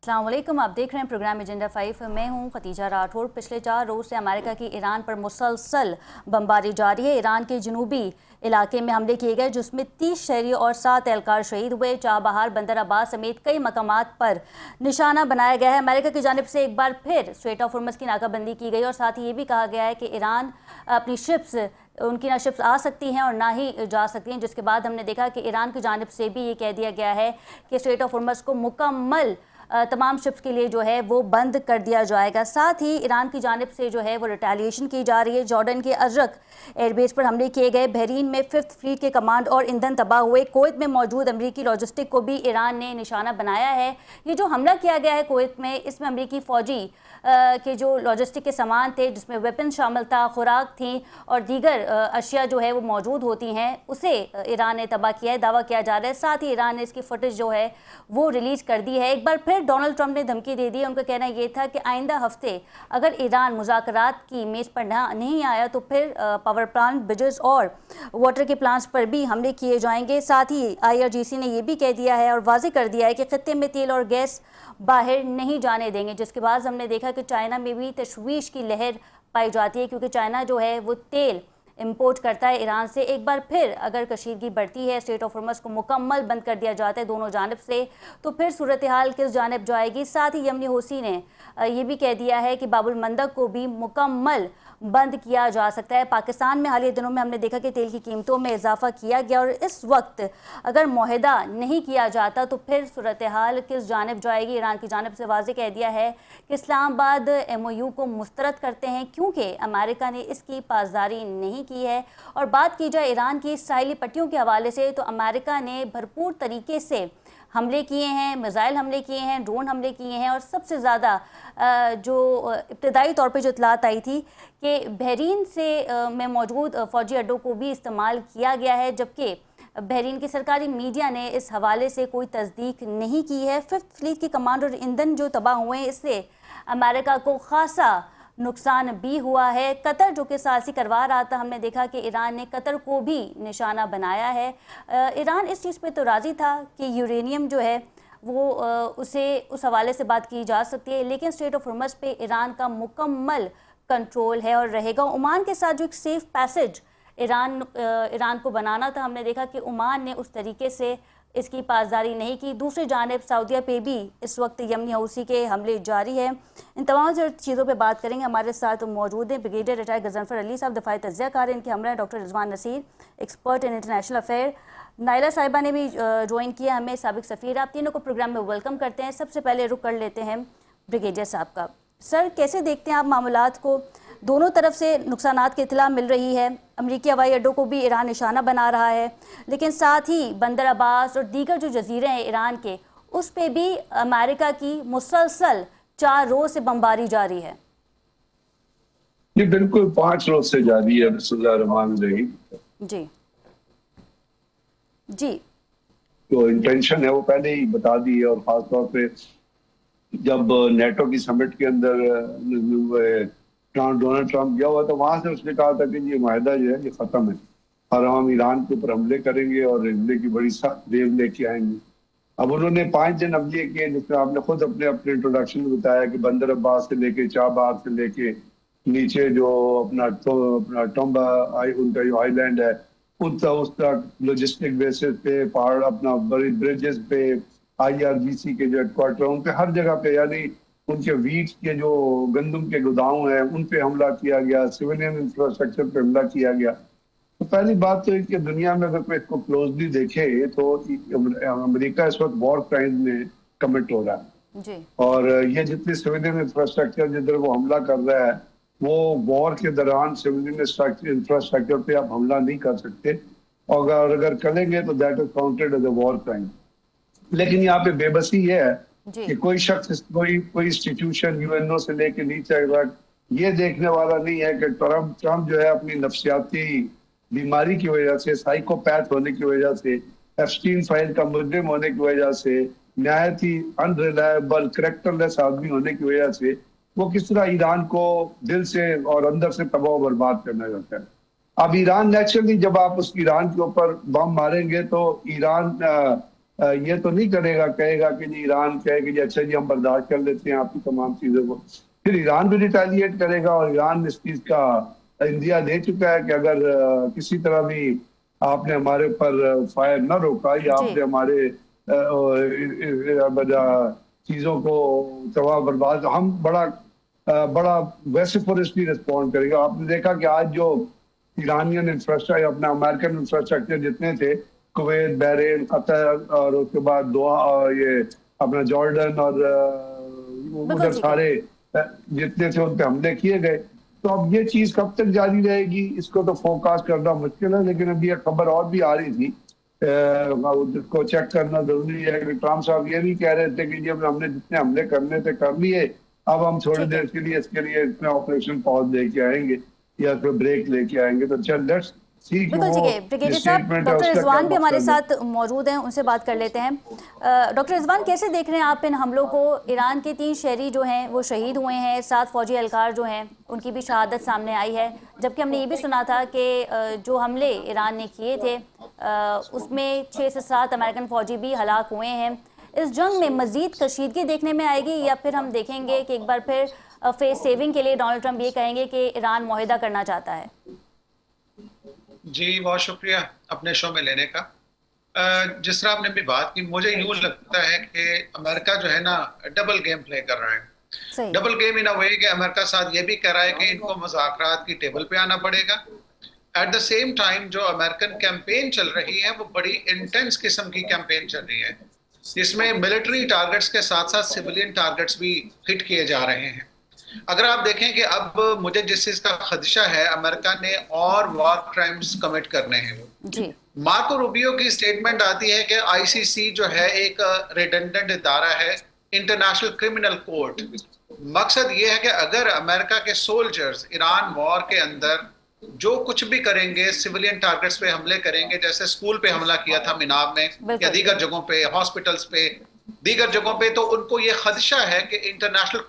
अस्सलाम वालेकुम, आप देख रहे हैं प्रोग्राम एजेंडा 5। मैं हूं खतीजा राठौर। पिछले 4 रोज़ से अमेरिका की ईरान पर मुसलसल बमबारी जारी है। ईरान के जनूबी इलाके में हमले किए गए जिसमें 30 शहरी और 7 एहलकार शहीद हुए। चाबहार, बंदर अब्बास समेत कई मकामात पर निशाना बनाया गया है। अमेरिका की जानिब से एक बार फिर स्ट्रेट ऑफ हॉर्मुज़ की नाकाबंदी की गई और साथ ही ये भी कहा गया है कि ईरान अपनी शिप्स उनकी ना शिप्स आ सकती हैं और ना ही जा सकती हैं, जिसके बाद हमने देखा कि ईरान की जानिब से भी ये कह दिया गया है कि स्ट्रेट ऑफ हॉर्मुज़ को मुकम्मल तमाम शिप्स के लिए जो है वो बंद कर दिया जाएगा। साथ ही ईरान की जानिब से जो है वो रिटेलिएशन की जा रही है। जॉर्डन के अजरक एयरबेस पर हमले किए गए। बहरीन में 5th फ्लीट के कमांड और ईंधन तबाह हुए। कुवैत में मौजूद अमरीकी लॉजिस्टिक को भी ईरान ने निशाना बनाया है। ये जो हमला किया गया है कुवैत में, इसमें अमरीकी फ़ौजी के जो लॉजिस्टिक के सामान थे, जिसमें वेपन शामिल था, खुराक थी और दीगर अशिया जो है वो मौजूद होती हैं, उसे ईरान ने तबाह किया है, दावा किया जा रहा है। साथ ही ईरान ने इसकी फुटेज जो है वो रिलीज़ कर दी है। एक बार फिर डोनाल्ड ट्रंप ने धमकी दे दी है। उनका कहना ये था कि आइंदा हफ्ते अगर ईरान मुज़ाकरात की मेज़ पर नहीं आया तो फिर पावर प्लांट, ब्रिजेस और वाटर के प्लांट्स पर भी हमले किए जाएंगे। साथ ही IRGC ने यह भी कह दिया है और वाज़ेह कर दिया है कि खित्ते में तेल और गैस बाहर नहीं जाने देंगे, जिसके बाद हमने देखा कि चाइना में भी तशवीश की लहर पाई जाती है, क्योंकि चाइना जो है वो तेल इंपोर्ट करता है ईरान से। एक बार फिर अगर कशीदगी बढ़ती है, स्ट्रेट ऑफ हॉर्मुज़ को मुकम्मल बंद कर दिया जाता है दोनों जानिब से, तो फिर सूरत हाल किस जानिब जाएगी। साथ ही यमनी हूसी ने ये भी कह दिया है कि बाबुल मंदब को भी मुकम्मल बंद किया जा सकता है। पाकिस्तान में हालिया दिनों में हमने देखा कि तेल की कीमतों में इजाफा किया गया और इस वक्त अगर मुआहदा नहीं किया जाता तो फिर सूरत हाल किस जानिब जाएगी। ईरान की जानिब से वाज़ेह कह दिया है कि इस्लामाबाद MOU को मुस्तरद करते हैं, क्योंकि अमेरिका ने इसकी पासदारी नहीं की है। और बात की जाए ईरान की साहिली पट्टियों के हवाले से, तो अमेरिका ने भरपूर तरीके से हमले किए हैं, मिसाइल हमले किए हैं, ड्रोन हमले किए हैं और सबसे ज़्यादा जो इब्तदाई तौर पे जो इतलात आई थी कि बहरीन से में मौजूद फ़ौजी अड्डों को भी इस्तेमाल किया गया है, जबकि बहरीन की सरकारी मीडिया ने इस हवाले से कोई तस्दीक नहीं की है। 5th फ्लीट के कमांडर और ईंधन जो तबाह हुए हैं, इससे अमेरिका को खासा नुकसान भी हुआ है। कतर जो कि सालसी करवा रहा था, हमने देखा कि ईरान ने कतर को भी निशाना बनाया है। ईरान इस चीज़ पे तो राज़ी था कि यूरेनियम जो है वो उसे उस हवाले से बात की जा सकती है, लेकिन स्ट्रेट ऑफ हॉर्मुज़ पे ईरान का मुकम्मल कंट्रोल है और रहेगा। ओमान के साथ जो एक सेफ पैसेज ईरान को बनाना था, हमने देखा कि ओमान ने उस तरीके से इसकी पासदारी नहीं की। दूसरी जानिब सऊदीया पे भी इस वक्त यमनी हूसी के हमले जारी है। इन तमाम चीज़ों पे बात करेंगे। हमारे साथ मौजूद हैं ब्रिगेडियर रिटायर गजनफर अली साहब, दफ़ाई तज्ज़ियाकार हैं। इनके हमरा है doctor Rizwan Naseer, expert in international affair. Naila Sahiba ने भी ज्वाइन किया हमें, साबिक सफ़ीर। आप तीनों को प्रोग्राम में वेलकम करते हैं। सबसे पहले रुख कर लेते हैं ब्रिगेडियर साहब का। सर, कैसे देखते हैं आप मामलात को? दोनों तरफ से नुकसानात की इत्तला मिल रही है। अमरीकी हवाई अड्डों को भी ईरान निशाना बना रहा है, लेकिन साथ ही बंदर अब्बास और दीगर जो जजीरे हैं ईरान के, उस पे भी अमेरिका की मुसलसल 4 रोज से बमबारी जारी है। जी बिल्कुल, 5 रोज से जारी है। बिस्मिल्लाहिर्रहमानिर्रहीम। जी जी तो इंटेंशन है वो पहले ही बता दी है, और खासतौर पे जब नेटो की समिट के अंदर डोनाल्ड ट्रंप गया हुआ तो वहां से उसने कहा था कि ये माहिदा जो है ये खत्म है और हम ईरान के ऊपर हमले करेंगे और हमले की बड़ी सख्त वेव लेके आएंगे। अब उन्होंने 5 दिन हमले किए, जिसमें आपने खुद अपने इंट्रोडक्शन में बताया कि बंदर अब्बास से लेके चाबहार से लेके नीचे जो अपना टोम्बा उनका जो आइलैंड है उस तक लॉजिस्टिक बेसिस पे, पहाड़ अपना बड़ी ब्रिजेस पे, IRGC के जो हेडक्वार्टर उन पे हर जगह पे, यानी उनके वीट के जो गंदम के गोदाम है उन पे हमला किया गया, सिविलियन इंफ्रास्ट्रक्चर पे हमला किया गया। तो पहली बात तो है कि दुनिया में अगर कोई इसको क्लोजली देखे तो अमेरिका इस वक्त वॉर क्राइम में कमिट हो रहा है जी और ये जितने सिविलियन इंफ्रास्ट्रक्चर जिधर वो हमला कर रहा है, वो वॉर के दौरान सिविलियन इंफ्रास्ट्रक्चर पे आप हमला नहीं कर सकते, और अगर करेंगे तो that is counted as a war crime. लेकिन यहाँ पे बेबसी ये है कि कोई शख्स, कोई इंस्टीट्यूशन UNO से लेके नीचे तक ये देखने वाला नहीं है कि ट्रम्प जो है अपनी नफ्सियाती बीमारी की वजह से, साइकोपैथ होने की वजह से, एप्स्टीन फाइल का मुजरिम होने की वजह से, नहायत ही अनरिलायबल करेक्टरलेस आदमी होने की वजह से वो किस तरह ईरान को दिल से और अंदर से तबाह बर्बाद करना चाहता है। अब ईरान नेचुरली, जब आप उस ईरान के ऊपर बम मारेंगे तो ईरान ये तो नहीं करेगा, कहेगा कि जी, ईरान कहेगा कि अच्छा जी हम बर्दाश्त कर लेते हैं आपकी तमाम चीजों को, फिर ईरान भी रिटेलिएट करेगा। और ईरान इस चीज का इंदिया दे चुका है कि अगर किसी तरह भी आपने हमारे ऊपर फायर न रोका या जी आपने हमारे चीजों को तबाह बर्बाद, हम बड़ा वैसिफोरसली रिस्पॉन्ड करेगा। आपने देखा कि आज जो ईरानियन इंफ्रास्ट्रक्चर, अपना अमेरिकन इंफ्रास्ट्रक्चर जितने थे, कुवैत, बहरीन, कतर और उसके बाद दोहा और ये अपना जॉर्डन और बिल्कुल उधर ठीक है। सारे जितने थे उन पे हमले किए गए। तो अब ये चीज कब तक जारी रहेगी इसको तो फोरकास्ट करना मुश्किल है। लेकिन अभी एक खबर और भी आ रही थी जिसको चेक करना जरूरी है कि ट्रम्प साहब ये भी कह रहे थे कि जब हमने जितने हमले करने थे कर लिए, अब हम थोड़ी ठीक है। देर के लिए इसके लिए इसमें ऑपरेशन पॉज लेके आएंगे या फिर ब्रेक लेके आएंगे। तो चल लेट्स सी कि बिल्कुल वो ठीक है ब्रिगेडियर साहब, स्टेटमेंट है डॉक्टर उसका क्या रिजवान भी हमारे मकसद है। साथ मौजूद हैं, उनसे बात कर लेते हैं। डॉक्टर रिजवान, कैसे देख रहे हैं आप इन हमलों को? ईरान के 3 शहरी जो हैं वो शहीद हुए हैं, 7 फौजी एहलकार जो हैं उनकी भी शहादत सामने आई है, जबकि हमने ये भी सुना था कि जो हमले ईरान ने किए थे उसमें 6 से 7 अमेरिकन फौजी भी हलाक हुए हैं। इस जंग में मजीद कशीदगी देखने में आएगी या फिर हम देखेंगे कि एक बार फिर फेस सेविंग के लिए डोनाल्ड ट्रंप ये कहेंगे कि ईरान मुआहिदा करना चाहता है? जी बहुत शुक्रिया अपने शो में लेने का। जिस तरह आपने भी बात की, मुझे यूं लगता है कि अमेरिका जो है ना डबल गेम प्ले कर रहा है। सही। डबल गेम इन अ वे कि अमेरिका साथ ये भी कह रहा है कि इनको मुज़ाकरात की टेबल पे आना पड़ेगा। एट द सेम टाइम जो अमेरिकन कैंपेन चल रही है वो बड़ी इंटेंस किस्म की कैंपेन चल रही है, जिसमें मिलिट्री टारगेट्स के साथ साथ सिविलियन टारगेट्स भी हिट किए जा रहे हैं। अगर आप देखें कि अब मुझे जिस चीज का खदशा है, अमेरिका ने और वॉर क्राइम्स कमिट करने हैं। जी मार्को रूबियो की स्टेटमेंट आती है कि आईसीसी जो है एक रिडंडेंट इदारा है, इंटरनेशनल क्रिमिनल कोर्ट। मकसद ये है कि अगर अमेरिका के सोल्जर्स ईरान वॉर के अंदर जो कुछ भी करेंगे, सिविलियन टारगेट्स पे हमले करेंगे, जैसे स्कूल पे हमला किया था मिनाब में या बिल्कुल। दीगर जगहों पे, हॉस्पिटल्स पे, दीगर जगहों पे, तो उनको ये खदशा है कि इंटरनेशनल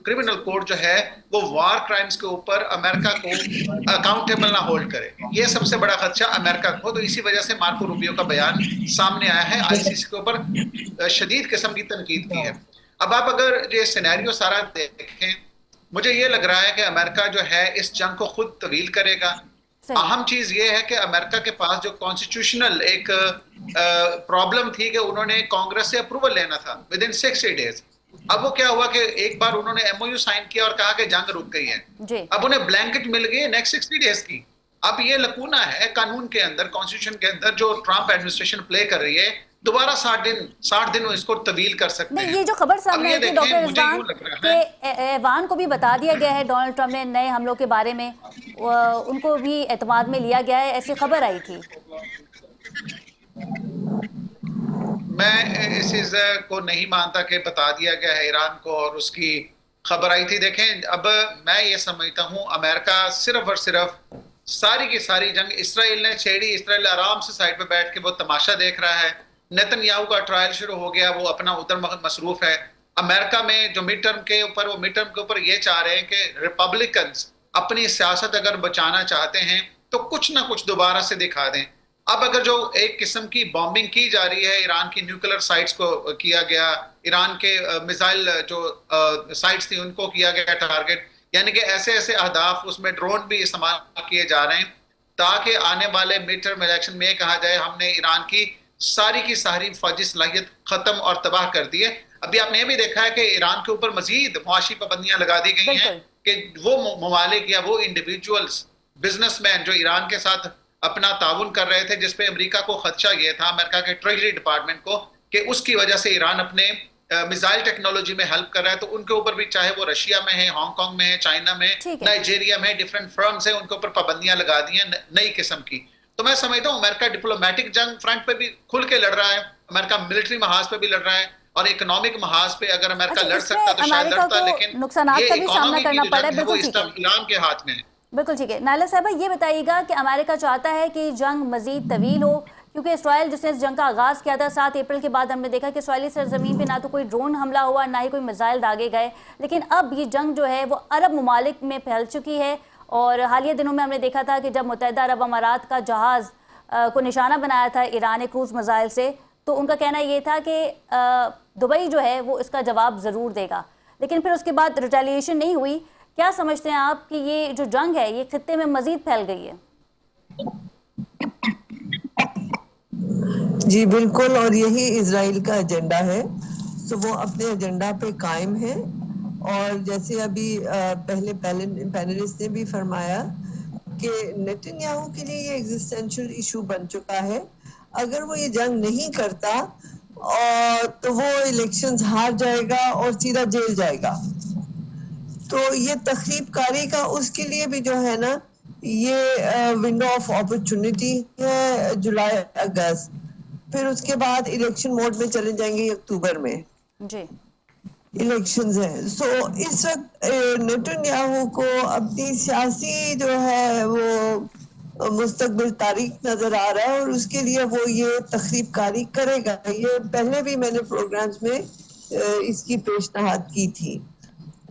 क्रिमिनल कोर्ट जो है वो वॉर क्राइम्स के ऊपर अमेरिका को अकाउंटेबल ना होल्ड करे। ये सबसे बड़ा खदशा अमेरिका को। तो इसी वजह से मार्को रूबियो का बयान सामने आया है, आईसीसी के ऊपर शदीद किस्म की तनकीद की है। अब आप अगर ये सिनेरियो सारा देखें, मुझे ये लग रहा है कि अमेरिका जो है इस जंग को खुद तवील करेगा। सही। अहम चीज ये है कि अमेरिका के पास जो कॉन्स्टिट्यूशनल एक प्रॉब्लम थी कि उन्होंने कांग्रेस से अप्रूवल लेना था विद इन 60 डेज। अब वो क्या हुआ कि एक बार उन्होंने एमओयू साइन किया और कहा कि जंग रुक गई है। जी अब उन्हें ब्लैंकेट मिल गई है नेक्स्ट 60 डेज की। अब ये लकूना है कानून के अंदर, कॉन्स्टिट्यूशन के अंदर, जो ट्रंप एडमिनिस्ट्रेशन प्ले कर रही है। दोबारा 60 दिन इसको तवील कर सकते नहीं, हैं। ये जो खबर अब सामने ये आई थी देखें, डॉक्टर मुझे रिजवान यूं लग रहा के है, ऐवान को भी बता दिया गया है डोनाल्ड ट्रंप ने नए हमलों के बारे में, उनको भी एतमाद में लिया गया है, ऐसी खबर आई थी। मैं इस चीज को नहीं मानता कि बता दिया गया है ईरान को और उसकी खबर आई थी। देखें, अब मैं ये समझता हूँ अमेरिका सिर्फ और सिर्फ सारी की सारी जंग इसराइल ने छेड़ी। इसराइल आराम से साइड पे बैठ के वो तमाशा देख रहा है। नेतन्याहू का ट्रायल शुरू हो गया, वो अपना उधर मसरूफ है। अमेरिका में जो मिड टर्म के ऊपर ये चाह रहे हैं कि रिपब्लिकन्स अपनी सियासत अगर बचाना चाहते हैं तो कुछ ना कुछ दोबारा से दिखा दें। अब अगर जो एक किस्म की बॉम्बिंग की जा रही है, ईरान की न्यूक्लियर साइट्स को किया गया, ईरान के मिसाइल जो साइट्स थी उनको किया गया टारगेट, यानी कि ऐसे ऐसे अहदाफ, उसमें ड्रोन भी इस्तेमाल किए जा रहे हैं ताकि आने वाले मिड टर्म इलेक्शन में कहा जाए हमने ईरान की सारी फौजी सलाहियत खत्म और तबाह कर दी है। अभी आपने ये भी देखा है कि ईरान के ऊपर मजीद मुआशी पाबंदियां लगा दी गई हैं कि वो ममालिक या वो इंडिविजुअल्स, बिजनेसमैन जो ईरान के साथ अपना ताउन कर रहे थे, जिसपे अमेरिका को खदशा ये था, अमेरिका के ट्रेजरी डिपार्टमेंट को, कि उसकी वजह से ईरान अपने मिसाइल टेक्नोलॉजी में हेल्प कर रहा है, तो उनके ऊपर भी, चाहे वो रशिया में है, हांगकांग में है, चाइना में, नाइजीरिया में, डिफरेंट फर्म्स हैं, उनके ऊपर पाबंदियां लगा दी हैं नई किस्म की। तो मैं समझता हूँ अमेरिका डिप्लोमेटिक जंग फ्रंट पे भी खुल के लड़ रहा है, अमेरिका मिलिट्री महाज पे भी लड़ रहा है, और इकोनॉमिक महाज पे अगर अमेरिका लड़ सकता तो शायद लड़ता, लेकिन नुकसानात का भी सामना करना पड़ा है। वो इस टाइम ईरान के हाथ में है। बिल्कुल ठीक है। नायला साहबा, ये बताइएगा कि अमेरिका चाहता है कि जंग मजीद तवील हो, क्योंकि इसराइल जिसने इस जंग का आगाज़ किया था 7 अप्रैल के बाद हमने देखा कि इसराइली सरजमीन पे ना तो कोई ड्रोन हमला हुआ, ना ही कोई मिसाइल दागे गए, लेकिन अब ये जंग जो है वो अरब ममालिक में फैल चुकी है। और हालिया दिनों में हमने देखा था कि जब मुत्तहिदा अरब अमारात का जहाज़ को निशाना बनाया था ईरान ने क्रूज़ मिसाइल से, तो उनका कहना ये था कि दुबई जो है वो इसका जवाब ज़रूर देगा, लेकिन फिर उसके बाद रिटेलिएशन नहीं हुई। क्या समझते हैं आप कि ये जो जंग है ये खित्ते में मजीद फैल गई है? जी बिल्कुल, और यही इजराइल का एजेंडा है, तो वो अपने एजेंडा पे कायम है। और जैसे अभी पहले पैनलिस्ट ने भी फरमाया कि नेतन्याहू के लिए ये एग्जिस्टेंशियल इशू बन चुका है। अगर वो ये जंग नहीं करता और तो वो इलेक्शंस हार जाएगा और सीधा जेल जाएगा। तो ये तखरीबकारी का उसके लिए भी जो है ना, ये विंडो ऑफ अपॉर्चुनिटी है, जुलाई अगस्त, फिर उसके बाद इलेक्शन मोड में चले जाएंगे अक्टूबर में जी इलेक्शंस हैं। सो इस वक्त नेतन्याहू को अपनी सियासी जो है वो मुस्तकबिल तारीख नजर आ रहा है, और उसके लिए वो ये तखरीबकारी करेगा। ये पहले भी मैंने प्रोग्राम्स में इसकी पेशनहाद की थी।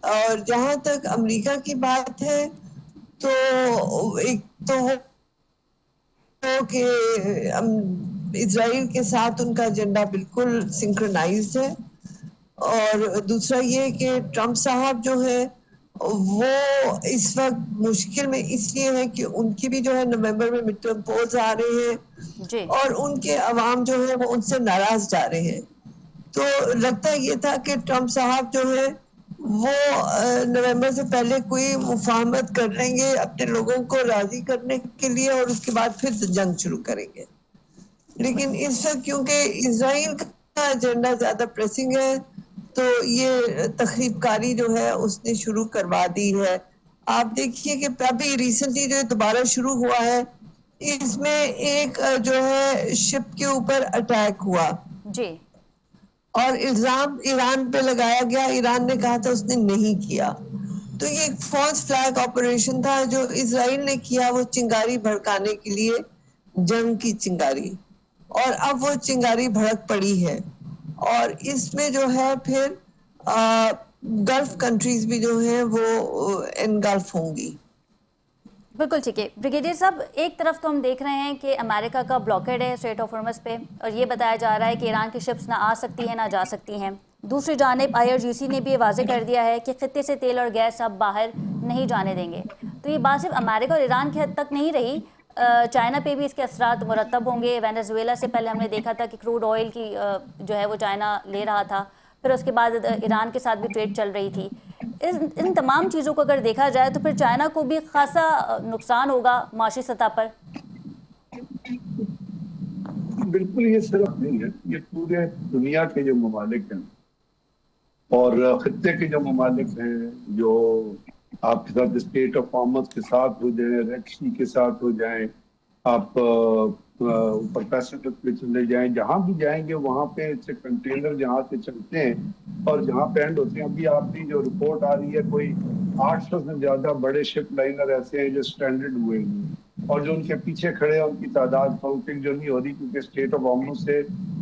और जहां तक अमेरिका की बात है, तो एक तो वो कि इजराइल के साथ उनका एजेंडा बिल्कुल सिंक्रोनाइज्ड है, और दूसरा ये कि ट्रम्प साहब जो है वो इस वक्त मुश्किल में इसलिए है कि उनकी भी जो है नवंबर में मिड टर्म पोल्स आ रहे हैं, जी और उनके अवाम जो है वो उनसे नाराज जा रहे हैं। तो लगता ये था कि ट्रम्प साहब जो है वो नवंबर से पहले कोई मुफाहमत कर लेंगे अपने लोगों को राजी करने के लिए, और उसके बाद फिर जंग शुरू करेंगे। लेकिन इस वक्त क्योंकि इजराइल का एजेंडा ज्यादा प्रेसिंग है, तो ये तखरीबकारी जो है उसने शुरू करवा दी है। आप देखिए कि अभी रिसेंटली जो दोबारा शुरू हुआ है, इसमें एक जो है शिप के ऊपर अटैक हुआ जी और इल्जाम ईरान पे लगाया गया। ईरान ने कहा था उसने नहीं किया। तो ये एक फॉल्स फ्लैग ऑपरेशन था जो इजराइल ने किया, वो चिंगारी भड़काने के लिए, जंग की चिंगारी, और अब वो चिंगारी भड़क पड़ी है। और इसमें जो है फिर गल्फ कंट्रीज भी जो है वो एनगल्फ होंगी। बिल्कुल ठीक है। ब्रिगेडियर साहब, एक तरफ तो हम देख रहे हैं कि अमेरिका का ब्लॉकेड है स्ट्रेट ऑफ हॉर्मज़ पे, और ये बताया जा रहा है कि ईरान की शिप्स ना आ सकती हैं ना जा सकती हैं। दूसरी जानिब IRGC ने भी ये वाजे कर दिया है कि खित्ते से तेल और गैस अब बाहर नहीं जाने देंगे। तो ये बात सिर्फ अमेरिका और ईरान की हद तक नहीं रही, चाइना पे भी इसके असरात मुरतब होंगे। वेनेजुएला से पहले हमने देखा था कि क्रूड ऑयल की जो है वो चाइना ले रहा था, फिर उसके बाद ईरान के साथ भी ट्रेड चल रही थी। इन तमाम चीज़ों को अगर देखा जाए तो फिर चाइना को भी खासा नुकसान होगा माशी सतह पर। बिल्कुल, ये सिर्फ नहीं है, ये पूरे दुनिया के जो ममालिक हैं और खत्ते के जो ममालिक हैं, जो आपके साथ स्टेट ऑफ हॉर्मज़ के साथ हो जाए, रेड सी के साथ हो जाए, आप ऊपर पैसिफिक पे चले जाएं, जहां भी जाएंगे वहां पे कंटेनर जहां से चलते हैं और जहां पे एंड होते हैं। अभी आपकी जो रिपोर्ट आ रही है, कोई 800 से ज्यादा बड़े शिप लाइनर ऐसे हैं जो स्ट्रैंडेड हुए हैं, और जो उनके पीछे खड़े हैं उनकी तादाद काउंटिंग जो नहीं हो रही, क्योंकि स्टेट ऑफ हॉर्मज़ से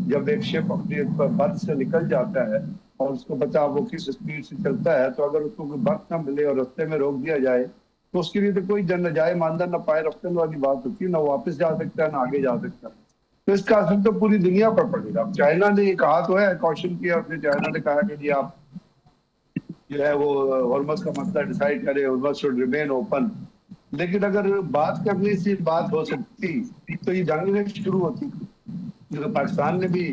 जब एक शिप अपने बर्थ से निकल जाता है और उसको पता वो किस स्पीड से चलता है, तो अगर उसको कोई बर्थ ना मिले और रास्ते में रोक दिया जाए तो उसके लिए तो कोई जन जाए मानदार ना पाए रफ्तन वाली बात होती है, ना वापस जा सकता है ना आगे जा सकता है। तो इसका असर तो पूरी दुनिया पर पड़ेगा। अब चाइना ने ये कहा तो है, कॉशन किया उसने, चाइना ने कहा कि जी आप जो है वो हॉर्मज़ का मसला डिसाइड करें, हॉर्मज़ शुड रिमेन ओपन। लेकिन अगर बात करने से बात हो सकती तो ये जंग शुरू होती। पाकिस्तान ने भी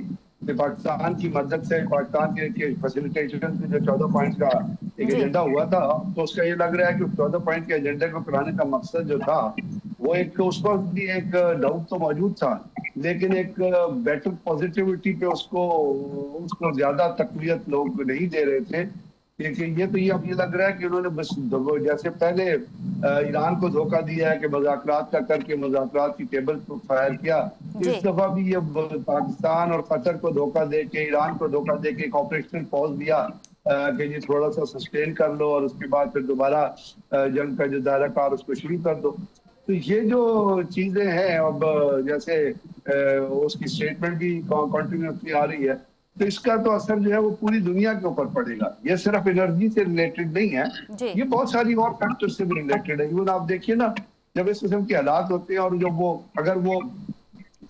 पाकिस्तान की मदद से, पाकिस्तान के फैसिलिटेशन से जो 14 पॉइंट का एक एजेंडा हुआ था, तो उसका ये लग रहा है कि 14 पॉइंट के एजेंडे को कराने का मकसद जो था वो एक, उस वक्त भी एक डाउट तो मौजूद था, लेकिन एक बेटर पॉजिटिविटी पे उसको ज्यादा तकवीयत लोग नहीं दे रहे थे। ये तो ये अब ये लग रहा है कि उन्होंने बस जैसे पहले ईरान को धोखा दिया है कि मुज़ाकरात का करके मुज़ाकरात की टेबल पर फायर किया, इस दफा भी ये पाकिस्तान और कतर को धोखा दे के, ईरान को धोखा दे के एक ऑपरेशनल पॉज दिया कि ये थोड़ा सा सस्टेन कर लो और उसके बाद फिर दोबारा जंग का जो दायरा कार उसको शुरू कर दो। तो ये जो चीजें हैं, अब जैसे उसकी स्टेटमेंट भी कॉन्टिन्यूसली आ रही है, तो इसका तो असर जो है वो पूरी दुनिया के ऊपर पड़ेगा। ये सिर्फ एनर्जी से रिलेटेड नहीं है, ये बहुत सारी और फैक्टर से भी रिलेटेड है। इवन आप देखिए ना, जब इस किस्म के हालात होते हैं और जब वो अगर वो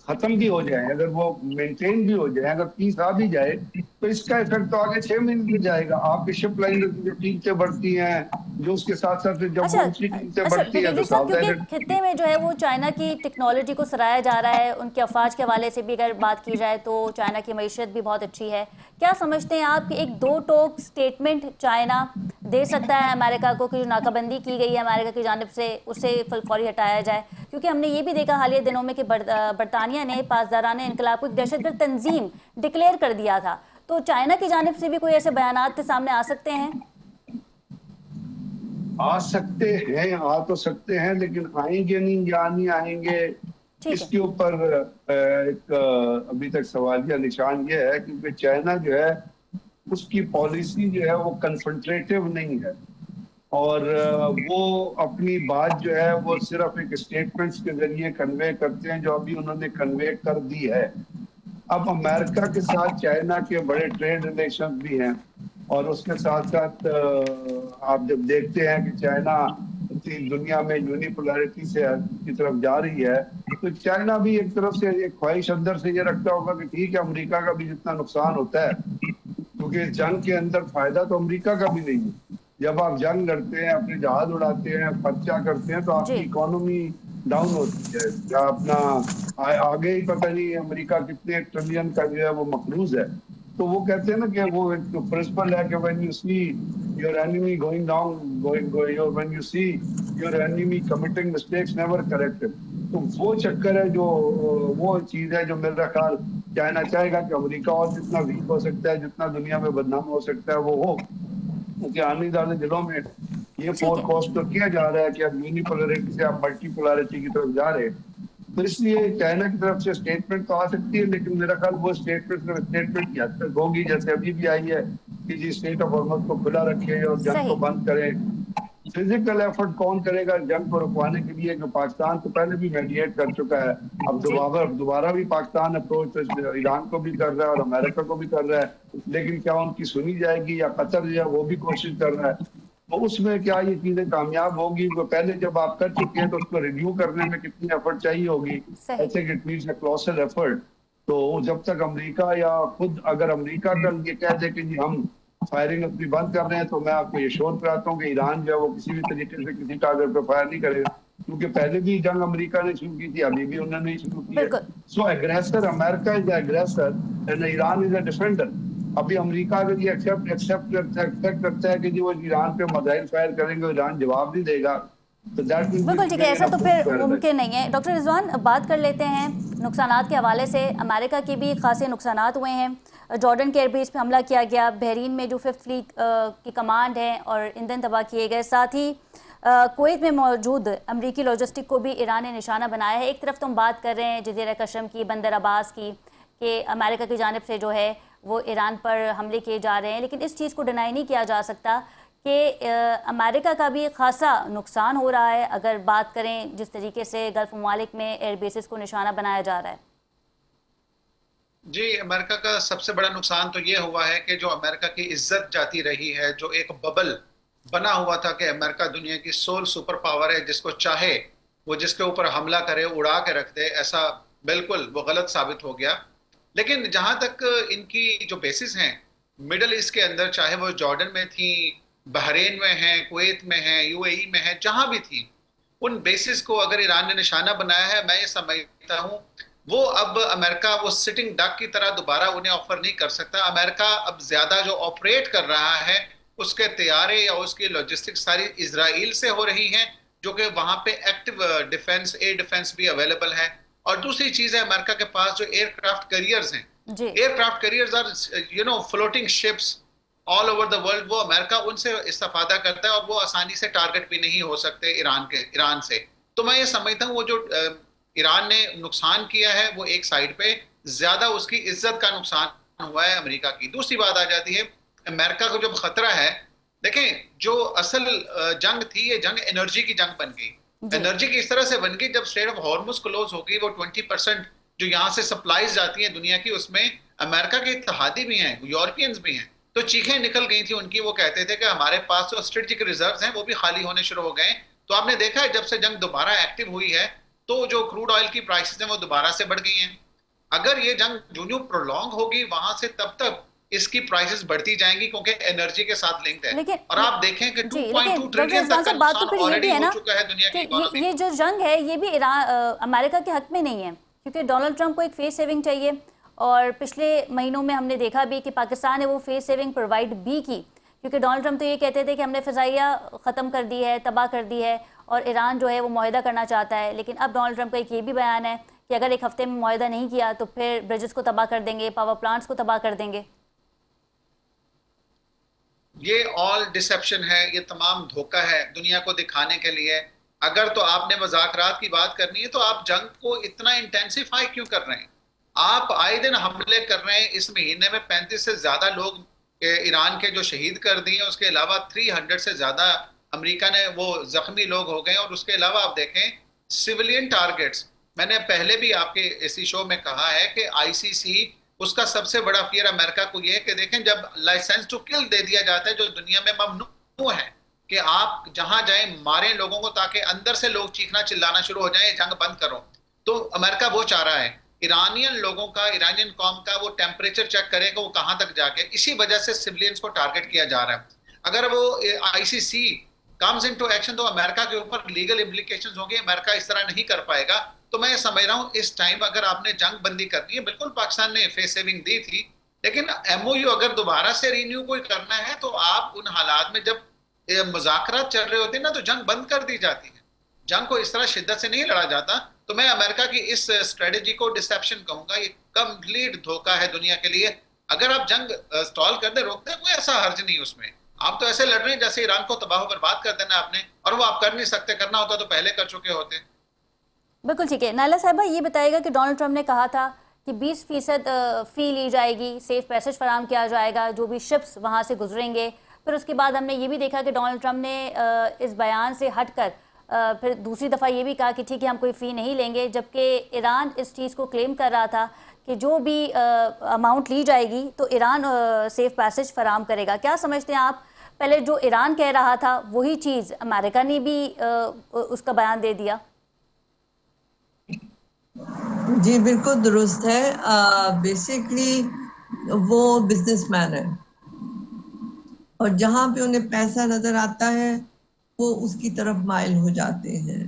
खत्म भी हो जाए, अगर वो मेंटेन भी हो जाए, अगर पीस आ भी जाए, तो इसका इफेक्ट तो आगे 6 महीने में जाएगा। आपकी शिप लाइन की जो कीमतें बढ़ती हैं, जो उसके साथ साथ जब अच्छा वो दूसरी कीमतें अच्छा बढ़ती है तो ब्रिगेडियर साहब, साथ क्योंकि है। खित्ते में जो है वो चाइना की टेक्नोलॉजी को सराहा जा रहा है, उनके अफवाज के हवाले से भी अगर बात की जाए तो चाइना की मईशत भी बहुत अच्छी है। क्या समझते हैं आप कि एक दो टोक स्टेटमेंट चाइना दे सकता है अमेरिका को कि जो नाकाबंदी की गई है अमेरिका की जानिब से उसे फौरी हटाया जाए? क्योंकि हमने ये भी देखा हालिया दिनों में कि बरतानिया ने पासदारान इनकलाब को एक दहशतगर्द तंजीम डिक्लेयर कर दिया था, तो चाइना की जानिब से भी कोई ऐसे बयानात सामने आ सकते हैं? आ सकते हैं, आ तो सकते हैं, लेकिन आएंगे नहीं या नहीं आएंगे, ठीक है। इसके ऊपर एक अभी तक सवालिया निशान ये है, क्योंकि चाइना जो है उसकी पॉलिसी जो है वो कंसंट्रेटिव नहीं है, और वो अपनी बात जो है वो सिर्फ एक स्टेटमेंट्स के जरिए कन्वे करते हैं, जो अभी उन्होंने कन्वे कर दी है। अब अमेरिका के साथ चाइना के बड़े ट्रेड रिलेशन भी हैं, और उसके साथ साथ आप जब देखते हैं कि चाइना इतनी दुनिया में यूनिपोलैरिटी से की तरफ जा रही है, तो चाइना भी एक तरफ से एक ख्वाहिश अंदर से ये रखता होगा कि ठीक है, अमेरिका का भी जितना नुकसान होता है, क्योंकि जंग के अंदर फायदा तो अमेरिका का भी नहीं है। जब आप जंग लड़ते हैं, अपने जहाज उड़ाते हैं, खर्चा करते हैं, तो आपकी जी इकोनॉमी डाउन होती है, या अपना आगे ही पता नहीं अमेरिका कितने ट्रिलियन का जो है वो मकरूज है। तो वो कहते हैं ना कि वो एक प्रिंसिपल है कि when you see your enemy going down, when you see your enemy committing mistakes, never correct it. तो वो चक्कर है, जो वो चीज है जो मेरा ख्याल चाइना चाहेगा कि अमेरिका और जितना वीक हो सकता है, जितना दुनिया में बदनाम हो सकता है वो हो, क्योंकि आने वाले दिनों में ये ठीक है। फोरकास्ट तो किया जा रहा है कि अब यूनिपोलैरिटी से आप मल्टीपोलैरिटी की तरफ जा रहे हैं। तो इसलिए चाइना की तरफ से स्टेटमेंट तो आ सकती है, लेकिन मेरा ख्याल वो स्टेटमेंट की हद तक होगी, जैसे अभी भी आई है कि जी स्टेट ऑफ हॉर्मस को खुला रखें और जंग को सही। बंद करें। फिजिकल एफर्ट कौन करेगा जंग को रुकवाने के लिए, कि पाकिस्तान तो पहले भी मेडिएट कर चुका है, अब जी दोबारा भी पाकिस्तान अप्रोच तो ईरान को भी कर रहा है और अमेरिका को भी कर रहा है, लेकिन क्या उनकी सुनी जाएगी, या कतर जो है वो भी कोशिश कर रहा है, तो उसमें क्या ये चीजें कामयाब होगी? वो पहले जब आप कर चुके हैं तो उसको रिव्यू करने में कितनी एफर्ट चाहिए होगी, सही। ऐसे कि it means a closer effort. तो जब तक अमेरिका, या खुद अगर अमेरिका का ये कह दे कि जी हम फायरिंग अपनी बंद कर रहे हैं, तो मैं आपको ये श्योर कराता हूँ कि ईरान जो है वो किसी भी तरीके से किसी टारगेट पे फायर नहीं करेगा, क्योंकि पहले भी जंग अमेरिका ने शुरू की थी, अभी भी उन्होंने ही शुरू की है। बिल्कुल। So aggressor America is aggressor and Iran is a defender. अभी अमेरिका अगर ये एक्सेप्ट करता है कि जी वो ईरान पे मिसाइल फायर करेंगे, ईरान जवाब नहीं देगा, तो दैट विल बिल्कुल ठीक है, ऐसा तो फिर बी मुमकिन नहीं है। डॉक्टर रिजवान, बात कर लेते हैं नुकसानात के हवाले से। अमेरिका के भी खासे नुकसानात हुए हैं। जॉर्डन के एयरबेस पे हमला किया गया, बहरीन में जो 5th फ्लीट की कमांड है और ईंधन तबाह किए गए, साथ ही कुवैत में मौजूद अमरीकी लॉजिस्टिक को भी ईरान ने निशाना बनाया है। एक तरफ तो हम बात कर रहे हैं जजीरा कशम की, बंदर अब्बास की, कि अमेरिका की जानिब से जो है वो ईरान पर हमले किए जा रहे हैं, लेकिन इस चीज़ को डिनाई नहीं किया जा सकता कि अमेरिका का भी खासा नुकसान हो रहा है, अगर बात करें जिस तरीके से गल्फ ममालिक में एयरबेसिस को निशाना बनाया जा रहा है। जी, अमेरिका का सबसे बड़ा नुकसान तो ये हुआ है कि जो अमेरिका की इज्जत जाती रही है, जो एक बबल बना हुआ था कि अमेरिका दुनिया की सोल सुपर पावर है, जिसको चाहे वो जिसके ऊपर हमला करे उड़ा के रख दे, ऐसा बिल्कुल वो गलत साबित हो गया। लेकिन जहां तक इनकी जो बेसिस हैं मिडल ईस्ट के अंदर, चाहे वो जॉर्डन में थी, बहरीन में है, कुवैत में है, यूएई में है, जहां भी थी, उन बेसिस को अगर ईरान ने निशाना बनाया है, मैं ये समझता हूं वो अब अमेरिका वो सिटिंग डक की तरह दोबारा उन्हें ऑफर नहीं कर सकता। अमेरिका अब ज्यादा जो ऑपरेट कर रहा है उसके तैयारे या उसकी लॉजिस्टिक्स सारी इजराइल से हो रही हैं, जो कि वहां पे एक्टिव डिफेंस, एयर डिफेंस भी अवेलेबल है। और दूसरी चीज है, अमेरिका के पास जो एयरक्राफ्ट कैरियर्स हैं, aircraft carriers are floating ships all over the world, वो अमेरिका उनसे इस्तेफादा करता है और वो आसानी से टारगेट भी नहीं हो सकते ईरान से। तो मैं ये समझता हूँ वो जो ईरान ने नुकसान किया है वो एक साइड पे ज्यादा उसकी इज्जत का नुकसान हुआ है अमेरिका की। दूसरी बात आ जाती है अमेरिका को जब खतरा है, देखें जो असल जंग थी ये जंग एनर्जी की जंग बन गई। एनर्जी की इस तरह से बन गई जब स्ट्रेट ऑफ हॉर्मुज क्लोज हो गई, वो 20% जो यहाँ से सप्लाईज जाती हैं दुनिया की, उसमें अमेरिका के इत्तेहादी भी हैं, यूरोपियंस भी हैं, तो चीखें निकल गई थी उनकी। वो कहते थे कि हमारे पास जो स्ट्रेटेजिक रिजर्व्स हैं वो भी खाली होने शुरू हो गए। तो आपने देखा है जब से जंग दोबारा एक्टिव हुई है तो जो क्रूड ऑयल की प्राइसेस हैं वो दोबारा से बढ़ गई हैं। अगर ये जंग जो प्रोलॉन्ग होगी वहां से तब तक इसकी प्राइसेस बढ़ती जाएंगी, क्योंकि एनर्जी के साथ लिंक्ड है। लेकिन और आप देखें कि जी, 2.2 लेकिन डॉक्टर ट्रिलियन रिजवान तक का साहब बात तो नुकसान फिर ये भी ऑलरेडी है हो ना चुका है दुनिया कि की इकोनॉमी। ये जो जंग है ये भी अमेरिका के हक में नहीं है, क्योंकि डोनाल्ड ट्रंप को एक फेस सेविंग चाहिए, और पिछले महीनों में हमने देखा भी कि पाकिस्तान ने वो फेस सेविंग प्रोवाइड भी की, क्योंकि डोनाल्ड ट्रंप तो ये कहते थे कि हमने फ़िज़ाइया ख़त्म कर दी है, तबाह कर दी है, और ईरान जो है वो मुआहदा करना चाहता है। लेकिन अब डोनाल्ड ट्रंप का एक ये भी बयान है कि अगर एक हफ्ते में मुआहदा नहीं किया तो फिर ब्रिजेस को तबाह कर देंगे, पावर प्लांट्स को तबाह कर देंगे। ये ऑल डिसेप्शन है, ये तमाम धोखा है दुनिया को दिखाने के लिए। अगर तो आपने मुज़ाकरात की बात करनी है तो आप जंग को इतना इंटेंसिफाई क्यों कर रहे हैं? आप आए दिन हमले कर रहे हैं। इस महीने में 35 से ज्यादा लोग ईरान के जो शहीद कर दिए, उसके अलावा 300 से ज्यादा अमेरिका ने वो जख्मी लोग हो गए। और उसके अलावा आप देखें सिविलियन टारगेट्स, मैंने पहले भी आपके इसी शो में कहा है कि आईसीसी, उसका सबसे बड़ा फियर अमेरिका को ये है कि देखें जब लाइसेंस टू किल दे दिया जाता है, जो दुनिया में ममनू है कि आप जहां जाएं मारें लोगों को, ताकि अंदर से लोग चीखना चिल्लाना शुरू हो जाए जंग बंद करो, तो अमेरिका वो चाह रहा है ईरानियन लोगों का, ईरानियन कौम का वो टेम्परेचर चेक करेगा वो कहां तक जाके। इसी वजह से सिविलियंस को टारगेट किया जा रहा है। अगर वो आईसीसी कम्स इनटू एक्शन तो अमेरिका के ऊपर लीगल इम्प्लीकेशंस होंगे। अमेरिका इस तरह नहीं कर पाएगा। तो मैं समझ रहा हूं इस टाइम अगर आपने जंग बंदी करनी है, बिल्कुल पाकिस्तान ने फेस सेविंग दी थी, लेकिन एमओयू अगर दोबारा से रिन्यू कोई करना है तो आप उन हालात में जब मुज़ाकरात चल रहे होते हैं ना, तो जंग बंद कर दी जाती है। जंग को इस तरह शिद्दत से नहीं लड़ा जाता। तो मैं अमेरिका की इस स्ट्रेटेजी को डिसेप्शन कहूंगा। ये कंप्लीट धोखा है दुनिया के लिए। अगर आप जंग स्टॉल कर दे, रोक दे, कोई ऐसा हर्ज नहीं उसमें। आप तो ऐसे लड़ रहे हैं जैसे ईरान को तबाह बर्बाद कर देना आपने, और वो आप कर नहीं सकते। करना होता तो पहले कर चुके होते। बिल्कुल ठीक है। नायला साहिबा, ये बताएगा कि डोनाल्ड ट्रंप ने कहा था कि 20% फ़ी ली जाएगी, सेफ पैसेज फराम किया जाएगा जो भी शिप्स वहाँ से गुजरेंगे। फिर उसके बाद हमने ये भी देखा कि डोनाल्ड ट्रंप ने इस बयान से हटकर फिर दूसरी दफ़ा ये भी कहा कि ठीक है हम कोई फ़ी नहीं लेंगे, जबकि ईरान इस चीज़ को क्लेम कर रहा था कि जो भी अमाउंट ली जाएगी तो ईरान सेफ पैसेज फराम करेगा। क्या समझते हैं आप, पहले जो ईरान कह रहा था वही चीज़ अमेरिका ने भी उसका बयान दे दिया? जी बिल्कुल दुरुस्त है। बेसिकली वो बिजनेसमैन है, और जहाँ पे उन्हें पैसा नजर आता है वो उसकी तरफ माइल हो जाते हैं।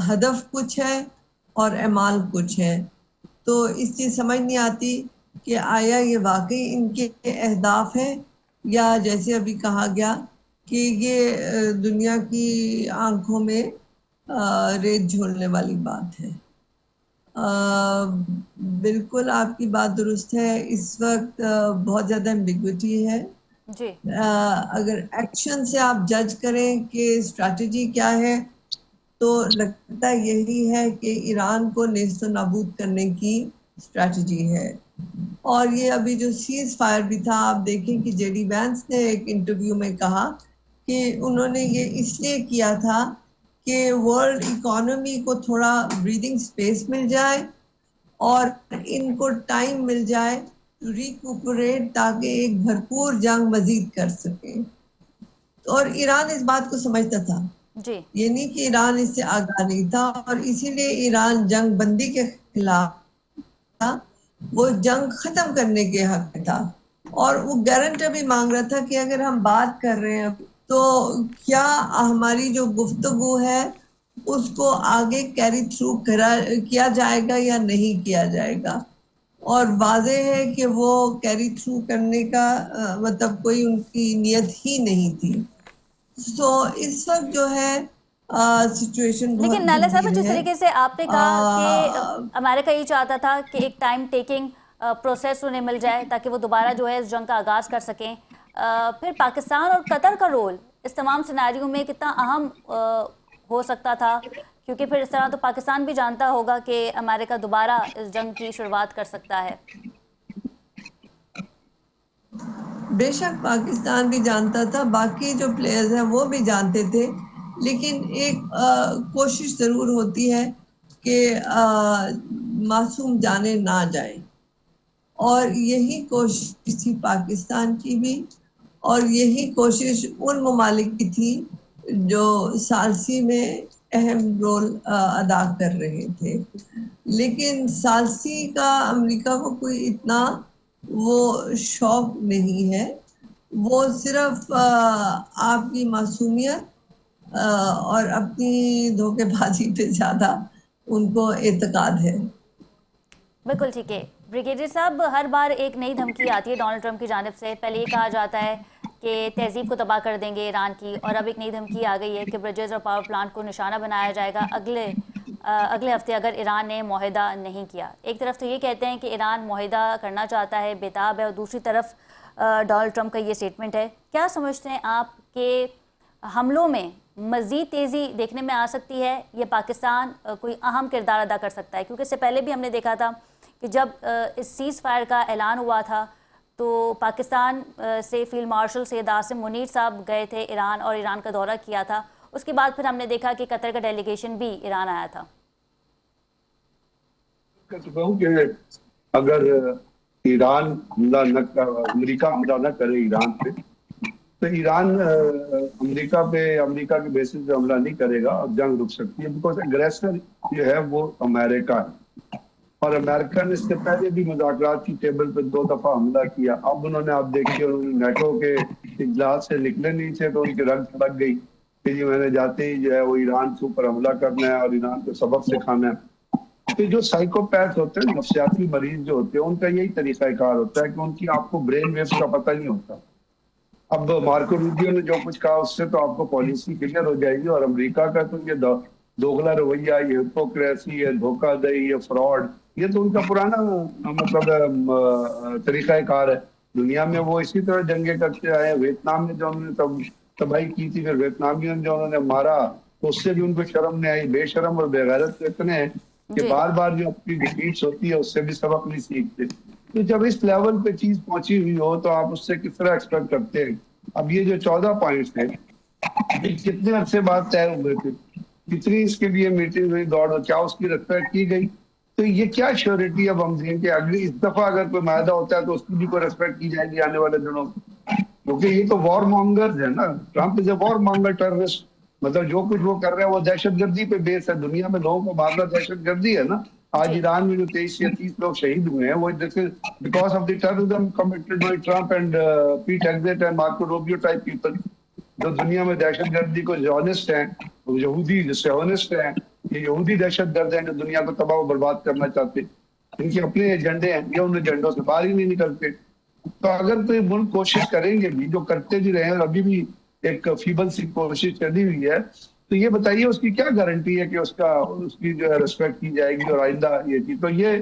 हदफ कुछ है और अमाल कुछ है। तो इस चीज़ समझ नहीं आती कि आया ये वाकई इनके अहदाफ है, या जैसे अभी कहा गया कि ये दुनिया की आंखों में रेत झोलने वाली बात है। बिल्कुल आपकी बात दुरुस्त है। इस वक्त बहुत ज़्यादा एम्बिग्विटी है जी। अगर एक्शन से आप जज करें कि स्ट्रैटेजी क्या है, तो लगता यही है कि ईरान को नेस्त नाबूद करने की स्ट्रैटेजी है। और ये अभी जो सीज फायर भी था, आप देखें कि जेडी वैंस ने एक इंटरव्यू में कहा कि उन्होंने ये इसलिए किया था कि वर्ल्ड इकोनॉमी को थोड़ा ब्रीदिंग स्पेस मिल जाए और इनको टाइम मिल जाए टू रिकूपरेट, ताकि एक भरपूर जंग मजीद कर सके। और ईरान इस बात को समझता था जी। ये नहीं कि ईरान इससे आगाह नहीं था, और इसीलिए ईरान जंग बंदी के खिलाफ था, वो जंग खत्म करने के हक में था। और वो गारंटी भी मांग रहा था कि अगर हम बात कर रहे हैं तो क्या हमारी जो गुफ्तगू है उसको आगे कैरी थ्रू किया जाएगा या नहीं किया जाएगा। और वाज़े है कि वो कैरी थ्रू करने का मतलब कोई उनकी नीयत ही नहीं थी। तो इस वक्त जो है सिचुएशन बहुत लेकिन नायला साहब, जिस है। तरीके से आपने कहा कि अमेरिका ये चाहता था कि एक टाइम टेकिंग प्रोसेस उन्हें मिल जाए ताकि वो दोबारा जो है इस जंग का आगाज़ कर सकें, फिर पाकिस्तान और कतर का रोल इस तमाम सिनेरियो में कितना अहम हो सकता था, क्योंकि फिर इस तरह तो पाकिस्तान भी जानता होगा कि अमेरिका दोबारा इस जंग की शुरुआत कर सकता है। बेशक पाकिस्तान भी जानता था, बाकी जो प्लेयर्स हैं वो भी जानते थे, लेकिन एक कोशिश ज़रूर होती है कि मासूम जाने ना जाए, और यही कोशिश थी पाकिस्तान की भी, और यही कोशिश उन ममालिक की थी जो सालसी में अहम रोल अदा कर रहे थे। लेकिन सालसी का अमेरिका को कोई इतना वो शौक नहीं है। वो सिर्फ आपकी मासूमियत और अपनी धोखेबाजी पे ज्यादा उनको एतकाद है। बिल्कुल ठीक है ब्रिगेडियर साहब, हर बार एक नई धमकी आती है डोनाल्ड ट्रंप की जानिब से। पहले ये कहा जाता है कि तहजीब को तबाह कर देंगे ईरान की, और अब एक नई धमकी आ गई है कि ब्रिजेस और पावर प्लांट को निशाना बनाया जाएगा अगले हफ्ते अगर ईरान ने मुआहदा नहीं किया। एक तरफ तो ये कहते हैं कि ईरान मुआहदा करना चाहता है, बेताब है, और दूसरी तरफ डोनाल्ड ट्रंप का ये स्टेटमेंट है। क्या समझते हैं आप कि हमलों में मज़ीद तेज़ी देखने में आ सकती है, या पाकिस्तान कोई अहम किरदार अदा कर सकता है? क्योंकि इससे पहले भी हमने देखा था कि जब इस सीज़ फायर का ऐलान हुआ था तो पाकिस्तान से फील्ड मार्शल सैयद आसिम मुनीर साहब गए थे ईरान और ईरान का दौरा किया था। उसके बाद फिर हमने देखा कि कतर का डेलीगेशन भी ईरान आया था। अगर ईरान हमला न अमेरिका हमला न करे ईरान पे, तो ईरान अमेरिका के बेसिस पे हमला नहीं करेगा और जंग रुक सकती है। बिकॉज अग्रेसर जो है वो अमेरिका है, और अमेरिका ने इससे पहले भी मुज़ाकरात की टेबल पे 2 दफा हमला किया। अब उन्होंने, आप देखिए, उन्होंने नेटो के इजलास से निकले नहीं थे तो उनकी रंग सड़क गई कि जी मैंने जाते ही जो है वो ईरान के ऊपर हमला करना है और ईरान को सबक सिखाना है। तो जो साइकोपैथ होते हैं, नफ्सियाती मरीज जो होते हैं, उनका यही तरीकाकार होता है कि उनकी आपको ब्रेन वेव्स का पता नहीं होता। अब मार्को रूबियो ने जो कुछ कहा उससे तो आपको पॉलिसी क्लियर हो जाएगी। और अमेरिका का तो ये दोगला रवैया, ये हिपोक्रेसी, ये धोखाधड़ी, ये फ्रॉड, ये तो उनका पुराना मतलब तरीकाकार है। दुनिया में वो इसी तरह जंगे करते आए। वियतनाम में जो उन्होंने तबाही की थी, फिर वियतनामियों ने जो उन्होंने मारा, तो उससे भी उनको शर्म नहीं आई। बेशरम और बेगैरत तो इतने हैं कि बार बार जो अपनी डिफीट्स होती है उससे भी सबक नहीं सीखते। तो जब इस लेवल पे चीज पहुंची हुई हो तो आप उससे किस तरह एक्सपेक्ट करते हैं? अब ये जो 14 पॉइंट्स थे, कितने अरसे बाद तय हुए थे, कितनी इसके लिए मीटिंग हुई, दौड़, क्या उसकी रिस्पेक्ट की गई? तो ये क्या श्योरिटी अब हम दें कि अगली इस दफा अगर कोई मायदा होता है तो उसकी भी कोई रिस्पेक्ट की जाएगी आने वाले दिनों में? क्योंकि ये तो वॉर मॉन्गर्स है ना। Trump is a war monger terrorist. मतलब जो कुछ वो कर रहे हैं वो दहशतगर्दी पे बेस है। दुनिया में लोगों को मारना दहशतगर्दी है ना। आज ईरान में जो 23 या 30 लोग शहीद हुए हैं, वो this is because of the terrorism committed by Trump and Pete Hegseth and Marco Rubio type people, जो दुनिया में दहशतगर्दी को जॉनिस्ट हैं, यहूदी सियोनिस्ट हैं, ये यहूदी दहशतगर्द हैं जो दुनिया को तबाह बर्बाद करना चाहते। इनके अपने एजेंडे हैं, ये उन एजेंडों से बाहर ही नहीं निकलते। तो अगर कोई मुल्क कोशिश करेंगे भी, जो करते भी रहे और अभी भी एक फीबल सी कोशिश चली हुई है, तो ये बताइए उसकी क्या गारंटी है कि उसकी जो है रिस्पेक्ट की जाएगी और आइंदा ये चीज। तो ये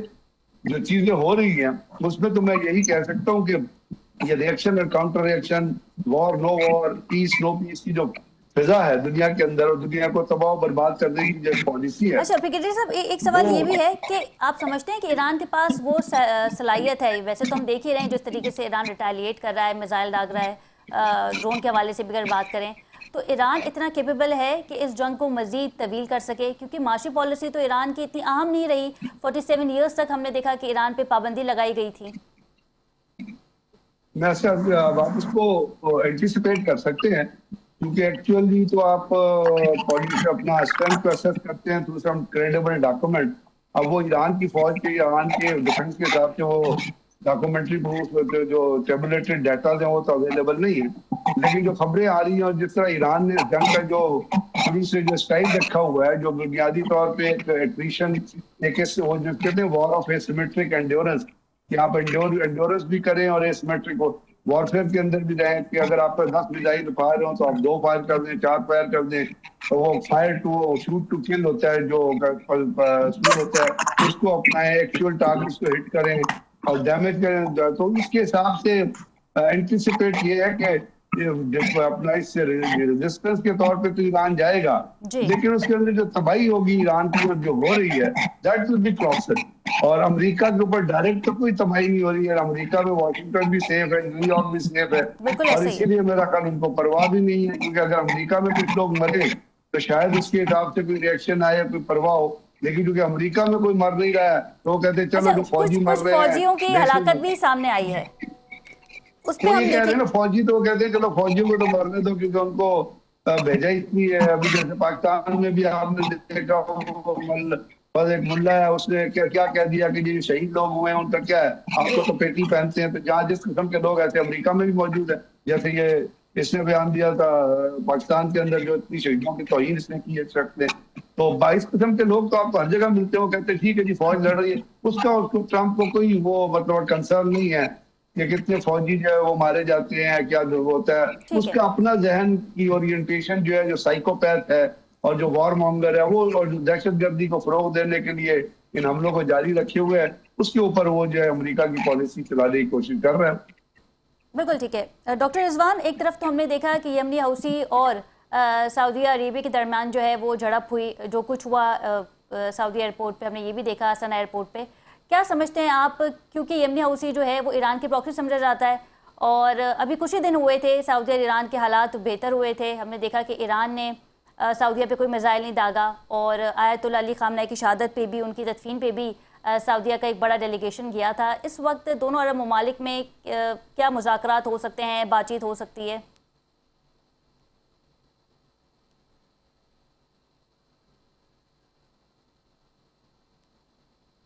जो चीजें हो रही हैं उसमें तो मैं यही कह सकता हूँ कि ये रिएक्शन और counter reaction, war no war, peace no peace की जो फिजा है दुनिया के अंदर और दुनिया को तबाह बर्बाद करने की जो पॉलिसी है। अच्छा ब्रिगेडियर साहब, एक सवाल ये भी है कि आप समझते हैं कि ईरान के पास वो सलाहियत है? वैसे तो हम देख ही रहे हैं जिस तरीके से ईरान रिटेलिएट कर रहा है, मिसाइल दाग रहा है, ड्रोन के हवाले से भी अगर बात करें तो ईरान इतना कैपेबल है कि इस जंग को मजीद तवील कर सके? क्योंकि माशी पॉलिसी तो ईरान की इतनी अहम नहीं रही। 47 ईयर्स तक हमने देखा कि ईरान पे पाबंदी लगाई गई थी। मैं आप इसको एंटिसिपेट कर सकते हैं क्योंकि एक्चुअली तो आप पॉलिसी अपना स्ट्रेंथ को असेस करते हैं थ्रू सम क्रेडिबल डॉक्यूमेंट। अब वो ईरान की फौज के, ईरान के डिफेंस के हिसाब से वो डॉक्यूमेंट्री प्रूफ जो टेबुलेटेड डाटा हैं वो तो अवेलेबल नहीं है। लेकिन जो खबरें आ रही हैं और जिस तरह ईरान ने जंग का जो शुरू से जो स्टाइल रखा हुआ है, जो बुनियादी तौर पे एक एट्रिशन, एक वो जो कहते हैं वॉर ऑफ एसिमेट्रिक एंड्योरेंस, कि आप एंड्योरेंस भी करें और एसिमेट्रिक वॉरफेयर के अंदर भी रहें कि अगर आप 10 मिसाइल फायर हो तो आप 2 फायर कर दें, 4 फायर कर दें। तो वो fire to shoot to kill होता है, जो होता है उसको अपनाएं, एक्चुअल टारगेट्स को हिट करें और डैमेज करें। तो इसके हिसाब से एंटिसिपेट ये है कि अपना इससे रेजिस्टेंस के तौर पे तो ईरान जाएगा, लेकिन उसके अंदर जो तबाही होगी ईरान की जो हो रही है, दैट विल बी क्रॉसड। और अमेरिका के ऊपर डायरेक्ट तो कोई तबाही नहीं हो रही है। अमेरिका में वाशिंगटन भी सेफ है, न्यूयॉर्क भी सेफ है, और इसीलिए मेरा ख्याल उनको परवाह भी नहीं है। क्योंकि अगर अमेरिका में कुछ लोग मरे तो शायद उसके हिसाब से कोई रिएक्शन आए, कोई परवाह हो। लेकिन क्योंकि अमेरिका में कोई मर नहीं रहा है तो वो कहते चलो जो फौजी मर रहे हैं, फौजियों की हलाकत भी सामने आई है उस पे हम कह रहे हैं ना, फौजी तो कहते हैं चलो फौजियों को तो मरने दो क्योंकि उनको भेजा इसलिए है। अभी जैसे पाकिस्तान में भी आपने देखा बस एक मुल्ला है, उसने क्या क्या कह दिया कि जो शहीद लोग हुए हैं उनका क्या है, आपको तो पेटी पहनते हैं। तो जहाँ जिस किस्म के लोग ऐसे अमेरिका में भी मौजूद है, जैसे ये इसने बयान दिया था पाकिस्तान के अंदर जो इतनी शहीदों की तौहीन इसने की है इस शख्स ने। तो 22 किस्म के लोग तो आपको हर जगह मिलते हो, कहते हैं ठीक है जी फौज लड़ रही है, उसको ट्रंप को कोई वो मतलब कंसर्न नहीं है कि कितने फौजी जो है वो मारे जाते हैं, क्या जो होता है। उसका अपना जहन की ओरिएंटेशन जो है, जो साइकोपैथ है और जो वॉर मॉन्गर है वो, और जो दहशतगर्दी को फरोग देने के लिए इन हमलों को जारी रखे हुए है, उसके ऊपर वो जो है अमेरिका की पॉलिसी चलाने की कोशिश कर रहा है। बिल्कुल ठीक है डॉक्टर रिजवान, एक तरफ तो हमने देखा कि यमनी हौसी और सऊदी अरेबिया के दरमियान जो है वो झड़प हुई, जो कुछ हुआ सऊदी एयरपोर्ट पे हमने ये भी देखा, सना एयरपोर्ट पे। क्या समझते हैं आप, क्योंकि यमनी हौसी जो है वो ईरान के प्रॉक्सी समझा जाता है और अभी कुछ ही दिन हुए थे सऊदी और ईरान के हालात बेहतर हुए थे। हमने देखा कि ईरान ने सऊदीया पे कोई मिसाइल नहीं दागा और आयतुल्लाह अली खामनेई की शहादत पे भी, उनकी तदफीन पे भी सऊदीया का एक बड़ा डेलीगेशन गया था। इस वक्त दोनों अरब ममालिक में क्या मुज़ाकरात हो सकते हैं, बातचीत हो सकती है?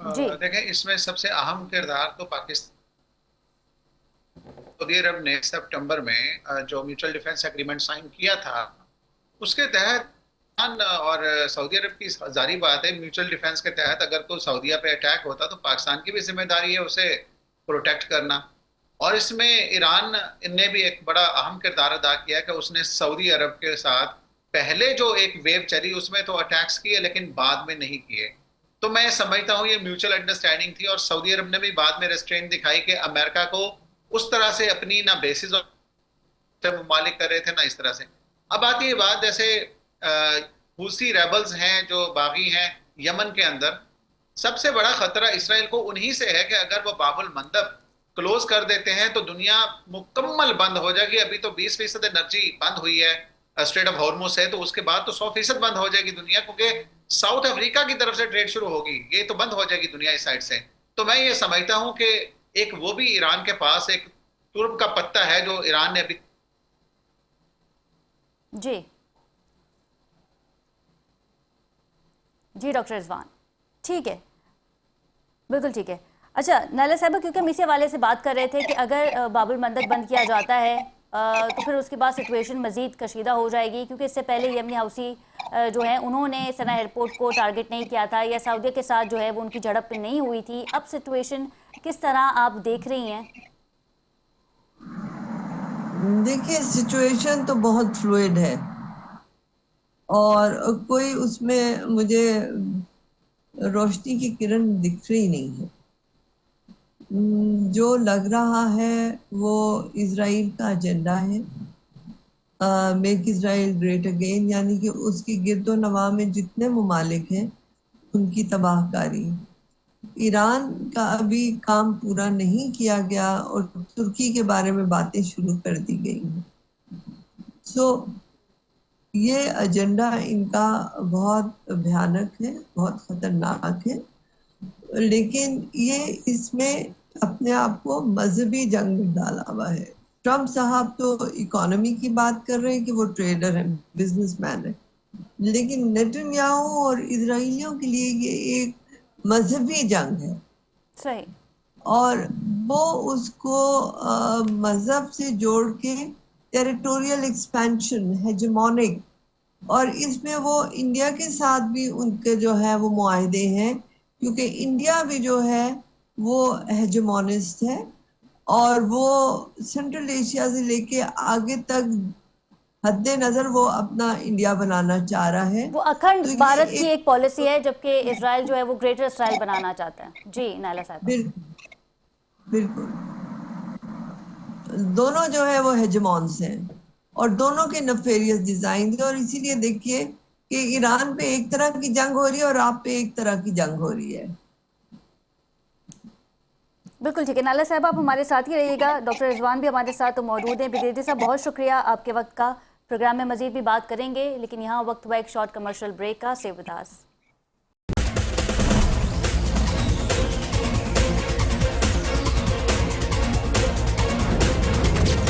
जी देखें, इसमें सबसे अहम किरदार तो पाकिस्तान, सऊदी अरब ने सितंबर में जो म्यूचुअल डिफेंस एग्रीमेंट साइन किया था, उसके तहत और सऊदी अरब की जारी बात है, म्यूचुअल डिफेंस के तहत अगर कोई सऊदीया पे अटैक होता तो पाकिस्तान की भी जिम्मेदारी है उसे प्रोटेक्ट करना। और इसमें ईरान ने भी एक बड़ा अहम किरदार अदा किया कि उसने सऊदी अरब के साथ पहले जो एक वेव चली उसमें तो अटैक्स किए लेकिन बाद में नहीं किए। तो मैं समझता हूँ ये म्यूचुअल अंडरस्टैंडिंग थी और सऊदी अरब ने भी बाद में रेस्ट्रेंट दिखाई कि अमेरिका को उस तरह से अपनी ना बेसिस ममालिक कर रहे थे ना इस तरह से। अब आती है बात, जैसे हूसी रेबल्स हैं जो बागी हैं यमन के अंदर, सबसे बड़ा खतरा इसराइल को उन्हीं से है कि अगर वो बाबुल मंदब क्लोज कर देते हैं तो दुनिया मुकम्मल बंद हो जाएगी। अभी तो 20% एनर्जी बंद हुई है स्ट्रेट ऑफ हॉर्मुज से, तो उसके बाद तो 100% बंद हो जाएगी दुनिया, क्योंकि साउथ अफ्रीका की तरफ से ट्रेड शुरू होगी, ये तो बंद हो जाएगी दुनिया इस साइड से। तो मैं ये समझता हूं कि एक वो भी ईरान के पास एक तुर्क का पत्ता है जो ईरान ने अभी। जी जी डॉक्टर रिजवान, ठीक है, बिल्कुल ठीक है। अच्छा नाला साहब, क्योंकि हम इसी हवाले से बात कर रहे थे कि अगर बाबुल मंदब बंद किया जाता है तो फिर उसके बाद सिचुएशन मज़ीद कशीदा हो जाएगी, क्योंकि इससे पहले यमनी हौसी जो है उन्होंने सना एयरपोर्ट को टारगेट नहीं किया था, या सऊदीया के साथ जो है वो उनकी झड़प नहीं हुई थी। अब सिचुएशन किस तरह आप देख रही हैं? देखिए सिचुएशन तो बहुत फ्लूइड है और कोई उसमें मुझे रोशनी की किरण दिख रही नहीं है। जो लग रहा है वो इजराइल का एजेंडा है, मेक इजराइल ग्रेट अगेन, यानी कि उसकी गिरदो नवा में जितने ममालिक हैं उनकी तबाहकारी। ईरान का अभी काम पूरा नहीं किया गया और तुर्की के बारे में बातें शुरू कर दी गई हैं। सो ये एजेंडा इनका बहुत भयानक है, बहुत खतरनाक है, लेकिन ये इसमें अपने आप को मजहबी जंग में डाला हुआ है। ट्रम्प साहब तो इकोनॉमी की बात कर रहे हैं कि वो ट्रेडर है, बिजनेसमैन है, लेकिन नेतन्याहू और इजराइलियों के लिए ये एक मजहबी जंग है। सही। और वो उसको मजहब से जोड़ के टेरिटोरियल एक्सपेंशन, हेजेमोनिक, और इसमें वो इंडिया के साथ भी उनके जो है वो मुआहदे हैं, क्योंकि इंडिया भी जो है वो हेजेमोनिस्ट है और वो सेंट्रल एशिया से लेके आगे तक हद्दे नजर वो अपना इंडिया बनाना चाह रहा है। वो अखंड तो भारत की एक पॉलिसी है, जबकि इजराइल जो है वो ग्रेटर इजराइल बनाना चाहता है। जी नाला साहब। बिल्कुल दोनों जो है वो हेजेमॉन्स हैं और दोनों के नफेरियस डिजाइन थे, और इसीलिए देखिए कि ईरान पे एक तरह की जंग हो रही है और आप पे एक तरह की जंग हो रही है। बिल्कुल ठीक है नाला साहब, आप हमारे साथ ही रहिएगा। डॉक्टर रिजवान भी हमारे साथ तो मौजूद हैं। ब्रिगेडियर साहब बहुत शुक्रिया आपके वक्त का। प्रोग्राम में मजीद भी बात करेंगे, लेकिन यहाँ वक्त हुआ एक शॉर्ट कमर्शियल ब्रेक का। Stay with us.